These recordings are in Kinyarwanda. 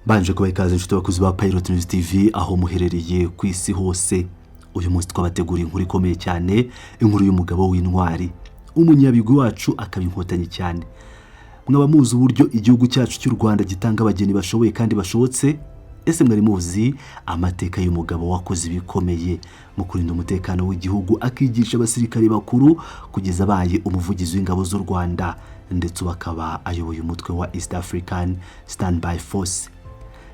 Banje kubaha ikaze inshuti bakuzi ba Pilot News TV aho muherereye ku isi hose. Uyu munsi twabategura inkuru ikomeye cyane, inkuru y'umugabo w'intwari, umunyabigwi wacu akaba inkotanyi cyane. Mwaba muzi uburyo igihugu cyacu cy'u Rwanda gitanga abageni bashoboye kandi bashobotse? Ese mwari muzi amateka y'umugabo wakoze ibikomeye mu kurinda umutekano w'igihugu, akigisha abasirikare bakuru kugeza abaye umuvugizi w'ingabo z'u Rwanda, ndetse bakaba ayoboye umutwe wa East African Standby Force.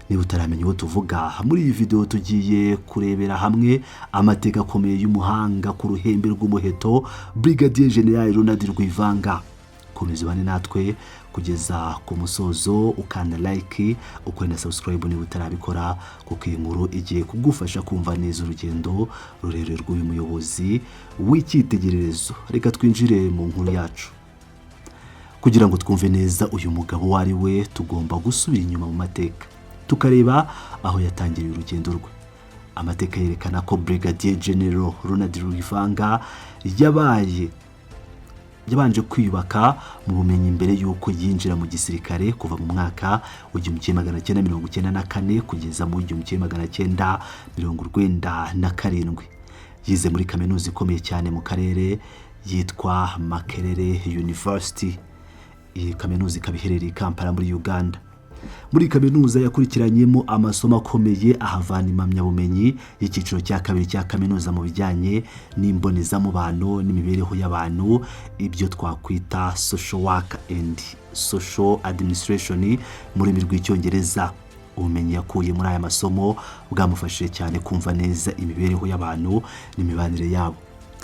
Niba utaramenya uwo tuvuga, muri iyi video tugiye kurebera hamwe amateka akomeye y'umuhanga ku ruhembe rw'umuheto, Brigadier General Ronald Rwivanga. Komeza bane natwe kugeza ku musozo, ukanda like, ukanda subscribe niba utarabikora, kuko iyi nkuru igiye kugufasha kumva neza urugendo rurerure rw'uyu muyobozi w'icyitegererezo. Reka twinjire mu nkuru yacu. Kugira ngo twumve neza uyu mugabo wari we, tugomba gusubira inyuma mu mateka tukareba aho yatangiriye urugendo rwe. Amateka yerekana ko Brigadier General Ronald Rwivanga yabanje kwiyubaka mu bumenyi mbere y'uko yinjira mu gisirikare kuva mu mwaka wa 1994 kugeza mu 1997. Yize muri kaminuza ikomeye cyane mu karere yitwa Makerere University. Iyi kaminuza ikaba iherereye i Kampala muri Uganda. Muri kaminuza yakurikiranyemo amasomo akomeye, ahavana impamyabumenyi y'icyiciro cya kabiri cya kaminuza mu bijyanye n'imbonezamubano n'imibereho y'abantu, ibyo twakwita social work and social administration mu rurimi rw'icyongereza. Ubumenyi yakuye muri aya masomo bwamufashije cyane kumva neza imibereho y'abantu n'imibanire yabo.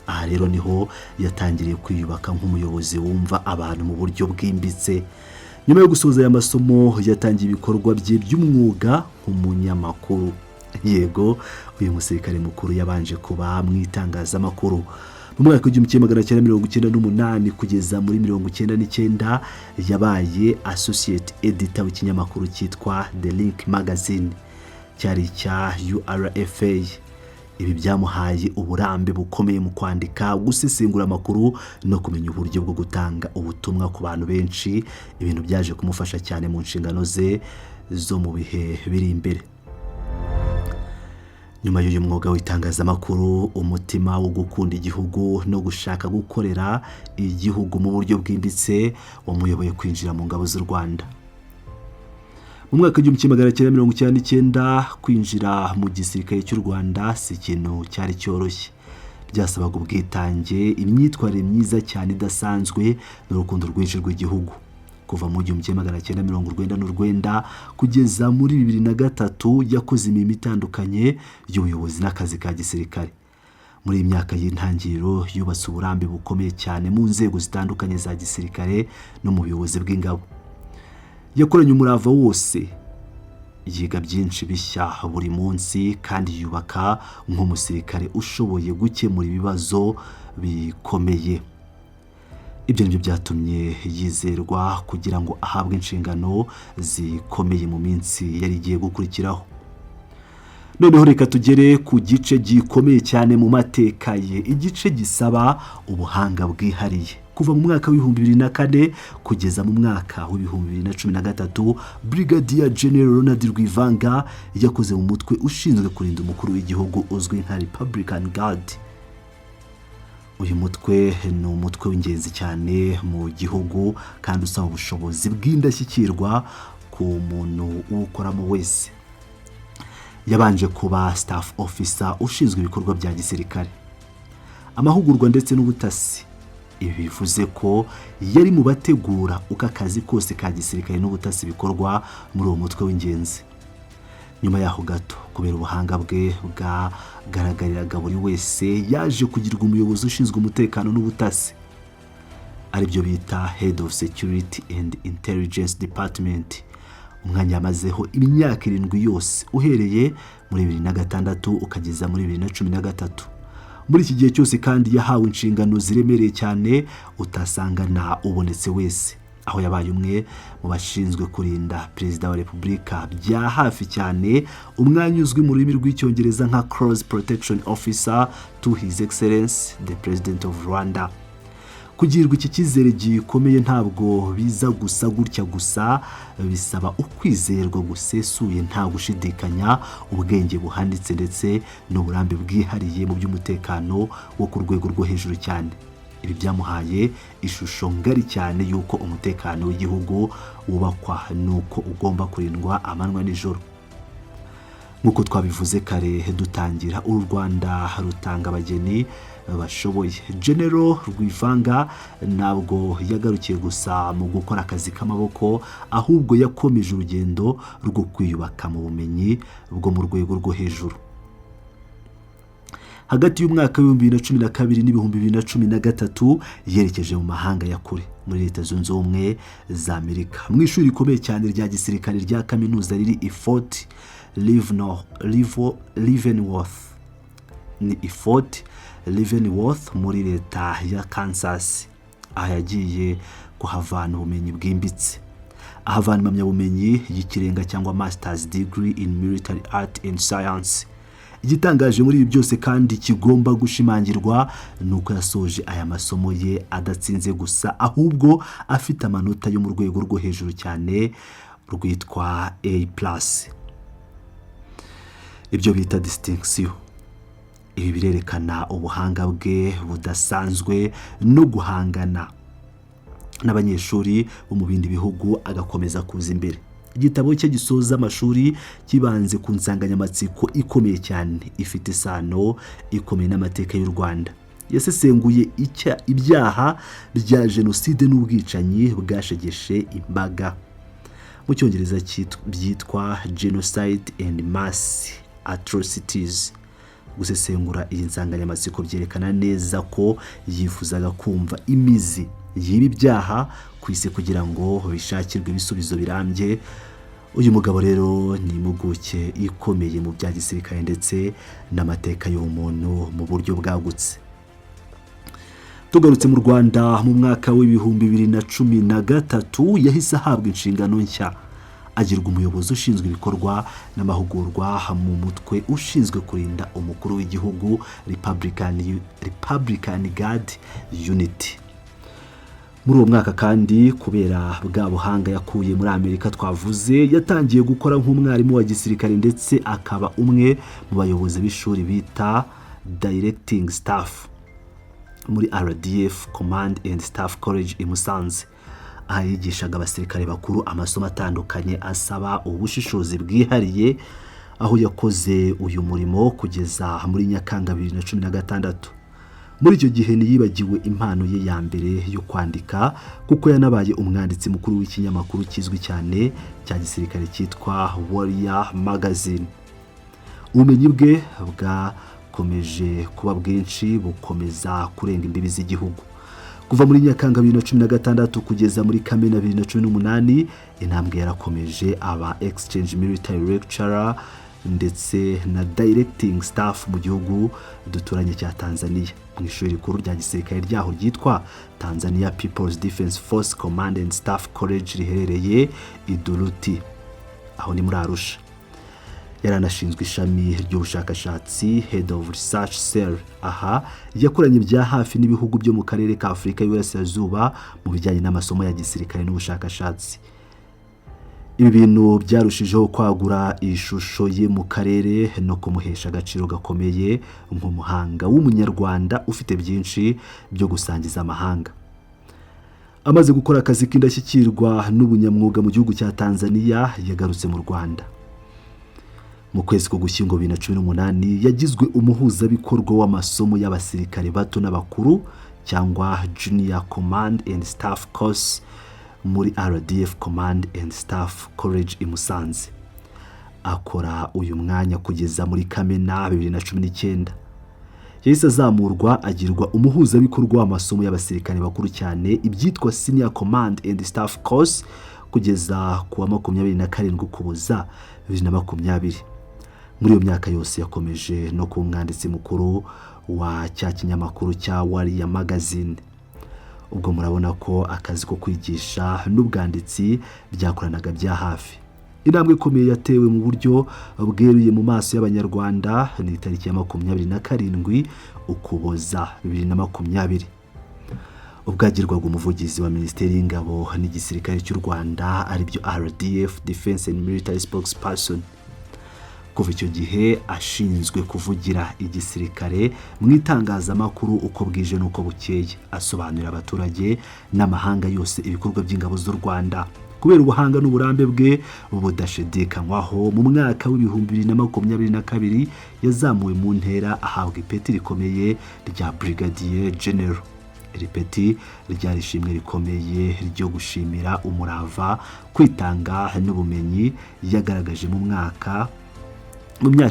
Aha rero niho yatangiriye kwiyubaka nk'umuyobozi wumva abantu mu buryo bwimbitse. Nyuma yo gusoza aya masomo, yatangiye ibikorwa bye by'umwuga nk'umunyamakuru. Yego, uyu musirikare mukuru yabanje kuba mu itangazamakuru. Mu mwaka wa 1998 kugeza muri 1999 yabaye associate editor w'ikinyamakuru cyitwa The Link Magazine, cyari cya URFA. Ibi byamuhaye uburambe bukomeye mu kwandika, gusesengura amakuru no kumenya uburyo bwo gutanga ubutumwa ku bantu benshi. Ibintu byaje kumufasha cyane mu nshingano ze zo mu bihe biri imbere. Nyuma y'uyu mwuga w'itangazamakuru, umutima wo gukunda igihugu no gushaka gukorera igihugu mu buryo bwimbitse wamuyoboye kwinjira mu ngabo z'u Rwanda. Mu mwaka wa 1999 kwinjira mu gisirikare cy'u Rwanda si ikintu cyari cyoroshye. Byasabaga ubwitange, imyitwarire myiza cyane idasanzwe n'urukundo rwinshi rw'igihugu. Kuva mu 1999 kugeza muri 2003 yakoze imirimo itandukanye y'ubuyobozi n'akazi ka gisirikare. Muri iyi myaka y'intangiriro yubatse uburambe bukomeye cyane mu nzego zitandukanye za gisirikare no mu buyobozi bw'ingabo. Yakoranye umurava wose, yiga byinshi bishya buri munsi, kandi yubaka nk'umusirikare ushoboye gukemura ibibazo bikomeye. Ibyo nibyo byatumye yizerwa kugira ngo ahabwe inshingano zikomeye mu minsi yari igiye gukurikiraho. Noneho reka tugere ku gice gikomeye cyane mu mateka ye, igice gisaba ubuhanga bwihariye. Kuva mu mwaka wa 2004 kugeza mu mwaka wa 2013, Brigadier General Ronald Rwivanga yakoze mu mutwe ushinzwe kurinda umukuru w'igihugu uzwi nka Republican Guard. Uyu mutwe ni umutwe w'ingenzi cyane mu gihugu kandi usaba ubushobozi bw'indashyikirwa ku muntu uwukoramo wese. Yabanje kuba staff officer ushinzwe ibikorwa bya gisirikare, amahugurwa ndetse n'ubutasi. Ibi bivuze ko yari mu bategura uko akazi kose ka gisirikare n'ubutasi bikorwa muri uwo mutwe w'ingenzi. Nyuma yaho gato, kubera ubuhanga bwe bwagaragariraga buri wese, yaje kugirwa umuyobozi ushinzwe umutekano n'ubutasi, aribyo bita Head of Security and Intelligence Department. Umwanya yamazeho imyaka 7 yose, uhereye muri 2006 ukageza muri 2013. Muri iki gihe cyose kandi yahawe inshingano ziremereye cyane utasangana ubonetse wese, aho yabaye umwe mu bashinzwe kurinda Perezida wa Repubulika bya hafi cyane, umwanya uzwi mu rurimi rw'icyongereza nka Close Protection Officer to His Excellency the President of Rwanda. Kugirirwa iki cyizere gikomeye ntabwo biza gusa gutya gusa, bisaba ukwizerwa gusesuye nta gushidikanya, ubwenge buhanditse ndetse n'uburambe bwihariye mu by'umutekano wo ku rwego rwo hejuru cyane. Ibi byamuhaye ishusho ngari cyane y'uko umutekano w'igihugu wubakwa n'uko ugomba kurindwa amanywa n'ijoro. Nk'uko twabivuze kare dutangira, uru Rwanda rutanga abageni bashoboye. General Rwivanga ntabwo yagarukiye gusa mu gukora akazi k'amaboko, ahubwo yakomeje urugendo rwo kwiyubaka mu bumenyi bwo mu rwego rwo hejuru. Hagati y'umwaka wa 2012 n'ibihumbi 2013 yerekeje mu mahanga ya kure muri Leta Zunze Ubumwe za Amerika mu ishuri rikomeye cyane rya gisirikare rya kaminuza riri i Fort Leavenworth muri leta ya Kansas. Aha yagiye kuhavana ubumenyi bwimbitse, ahavana impamyabumenyi y'ikirenga cyangwa Master's Degree in Military Art and Science. Igitangaje muri ibi byose kandi kigomba gushimangirwa nuko yasoje aya masomo ye adatsinze gusa, ahubwo afite amanota yo mu rwego rwo hejuru cyane rwitwa A+. Ibyo bita distinction. Ibi birerekana ubuhanga bwe budasanzwe no guhangana n'abanyeshuri bo mu bindi bihugu agakomeza kuza imbere. Igitabo cye gisoza amashuri kibanze ku nsanganyamatsiko ikomeye cyane ifite isano ikomeye n'amateka y'u Rwanda. Yasesenguye ibyaha bya jenoside n'ubwicanyi bwashegeshe imbaga. Mu Cyongereza byitwa genocide and mass atrocities. Gusesengura iyi nsanganyamatsiko byerekana neza ko yifuzaga kumva imizi y'ibi byaha ku isi kugira ngo bishakirwe ibisubizo birambye. Uyu mugabo rero ni impuguke ikomeye mu bya gisirikare ndetse n'amateka y'umuntu mu buryo bwagutse. Tugarutse mu Rwanda mu mwaka wa 2013 yahise ahabwa inshingano nshya, agirwa umuyobozi ushinzwe ibikorwa n'amahugurwa mu mutwe ushinzwe kurinda umukuru w'igihugu Republican Guard Unit. Muri uwo mwaka kandi kubera bwa buhanga yakuye muri Amerika twavuze, yatangiye gukora nk'umwarimu wa gisirikare ndetse akaba umwe mu bayobozi b'ishuri bita Directing Staff muri RDF Command and Staff College i Musanze. Aha yigishaga abasirikare bakuru amasomo atandukanye asaba ubushishozi bwihariye, aho yakoze uyu murimo kugeza muri Nyakanga 2016. Muri icyo gihe niyibagiwe impano ye ya mbere yo kwandika kuko yanabaye umwanditsi mukuru w'ikinyamakuru kizwi cyane cya gisirikare cyitwa Warrior Magazine. Ubumenyi bwe bwakomeje kuba bwinshi, bukomeza kurenga imbibi z'igihugu. Kuva muri Nyakanga 2016 kugeza muri Kamena 2018 intambwe yarakomeje, aba exchange military lecturer ndetse na directing staff mu gihugu duturanye cya Tanzania mu ishuri rikuru rya gisirikare ryaho ryitwa Tanzania People's Defense Force Command and Staff College riherereye i Duruti, aho ni muri Arusha. Yaranashinzwe ishami ry'ubushakashatsi Head of Research Cell. Aha yakoranye bya hafi n'ibihugu byo mu karere ka Afurika y'Uburasirazuba mu bijyanye n'amasomo ya gisirikare n'ubushakashatsi. Ibi bintu byarushijeho kwagura ishusho ye mu karere no kumuhesha agaciro gakomeye nk'umuhanga w'umunyarwanda ufite byinshi byo gusangiza amahanga. Amaze gukora akazi k'indashyikirwa n'ubunyamwuga mu gihugu cya Tanzania, yagarutse mu Rwanda. Mu kwezi k'Ugushyingo 2018 yagizwe umuhuzabikorwa w'amasomo y'abasirikare bato n'abakuru cyangwa Junior Command and Staff Course muri RDF Command and Staff College i Musanze. Akora uyu mwanya kugeza muri Kamena 2019. Yahise azamurwa agirwa umuhuzabikorwa w'amasomo y'abasirikare bakuru cyane ibyitwa Senior Command and Staff Course kugeza ku wa 27 Ukuboza 2020. Muri iyo myaka yose yakomeje no kuba umwanditsi mukuru wa cya kinyamakuru cya Warrior Magazine. Ubwo murabona ko akazi ko kwigisha n'ubwanditsi byakoranaga bya hafi. Intambwe ikomeye yatewe mu buryo bweruye mu maso y'Abanyarwanda ni tariki ya 27 Ukuboza 2020. ubwagirwaga umuvugizi wa Minisiteri y'Ingabo n'igisirikare cy'u Rwanda aribyo RDF Defense and Military Spokesperson. Kuva icyo gihe ashinzwe kuvugira igisirikare mu itangazamakuru uko bwije n'uko bukeye, asobanurira abaturage n'amahanga yose ibikorwa by'ingabo z'u Rwanda. Kubera ubuhanga n'uburambe bwe budashidikanywaho, mu mwaka w'ibihumbi 2022 yazamuwe mu ntera ahabwa ipeti rikomeye rya Brigadier General. Iri peti ryari ishimwe rikomeye ryo gushimira umurava, kwitanga n'ubumenyi yagaragaje mu myaka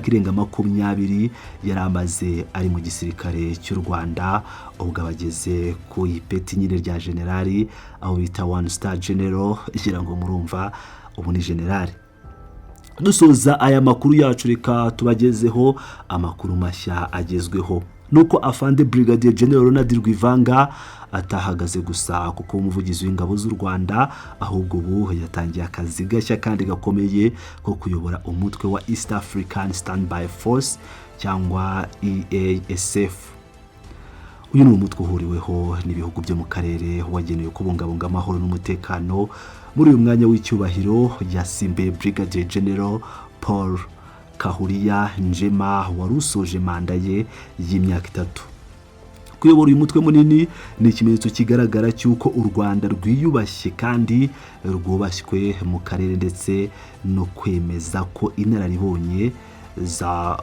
irenga 20 yari amaze ari mu gisirikare cy'u Rwanda, ubwo abageze ku ipeti nyine rya generali aho bita 1 star general, kugira ngo murumva ubu ni generali. Dusoza aya makuru yacu, reka tubagezeho amakuru mashya agezweho. Nuko afande Brigadier General Ronald Rwivanga atahagaze gusa kuko umuvugizi w'ingabo z'u Rwanda, ahubwo ubu yatangiye akazi gashya kandi gakomeye ko kuyobora umutwe wa East African Standby Force cyangwa EASF. Uyu ni umutwe uhuriweho n'ibihugu byo mu karere wagenewe kubungabunga amahoro n'umutekano. Muri uyu mwanya w'icyubahiro yasimbuye Brigadier General Paul Kahuriya Njema wari usoje manda ye y'imyaka 3. Kuyobora uyu mutwe munini ni ikimenyetso kigaragara cy'uko u Rwanda rwiyubashye kandi rwubashywe mu karere, ndetse no kwemeza ko inararibonye za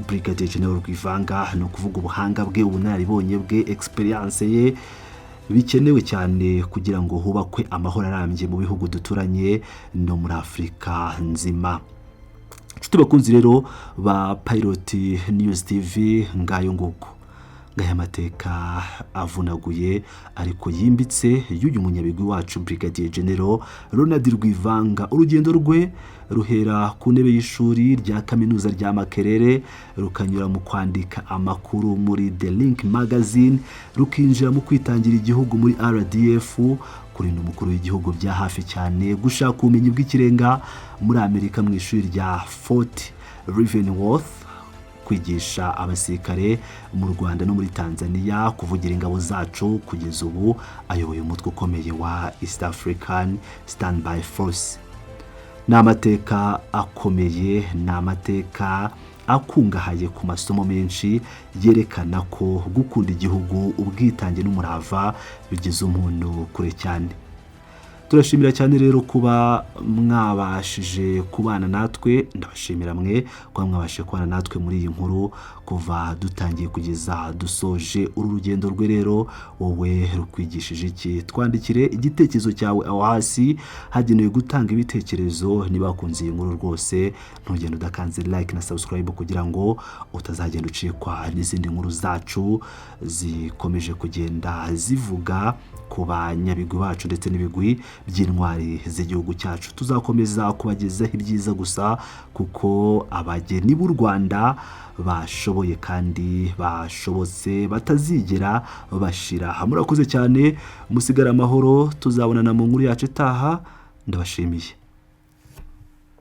Brigadier General Rwivanga, no kuvuga ubuhanga bwe, ubunararibonye bwe, experience ye bikenewe cyane kugira ngo hubakwe amahoro arambye mu bihugu duturanye no muri Afrika nzima. Nshuti bakunzi rero ba Pilot News TV, ngayo nguko ngaya amateka avunaguye ariko yimbitse y'uyu munyabigwi wacu Brigadier General Ronald Rwivanga. Urugendo rwe ruhera ku ntebe y'ishuri rya kaminuza rya Makerere, rukanyura mu kwandika amakuru muri The Link magazine, rukinjira mu kwitangira igihugu muri RDF, kurinda umukuru w'igihugu bya hafi cyane, gushaka ubumenyi bw'ikirenga muri Amerika mu ishuri rya Fort Leavenworth, kwigisha abasirikare mu Rwanda no muri Tanzania, kuvugira ingabo zacu. Kugeza ubu ayoboye umutwe ukomeye wa East African Standby Force. N'amateka akomeye, n'amateka akungahaye ku masomo menshi yerekana ko gukunda igihugu, ubwitange n'umurava bigize umuntu kure cyane. Turashimira cyane rero kuba mwabashije kubana natwe. Ndabashimira mwe kuba mwabashije kubana natwe muri iyi nkuru kuva dutangiye kugeza dusoje uru rugendo rwe. Rero wowe rukwigishije iki? Twandikire igitekerezo cyawe aho hasi hagenewe gutanga ibitekerezo. Niba wakunze iyi nkuru rwose ntugende udakanze like na subscribe kugira ngo utazagenda ucikwa n'izindi nkuru zacu zikomeje kugenda zivuga ku banyabigwi bacu ndetse n'ibigwi by'intwari z'igihugu cyacu. Tuzakomeza kubagezaho ibyiza gusa kuko abageni b'u Rwanda bashoboye kandi bashobotse batazigera bashira. Murakoze cyane, musigara amahoro, tuzabonana mu nkuru yacu itaha. Ndabashimiye.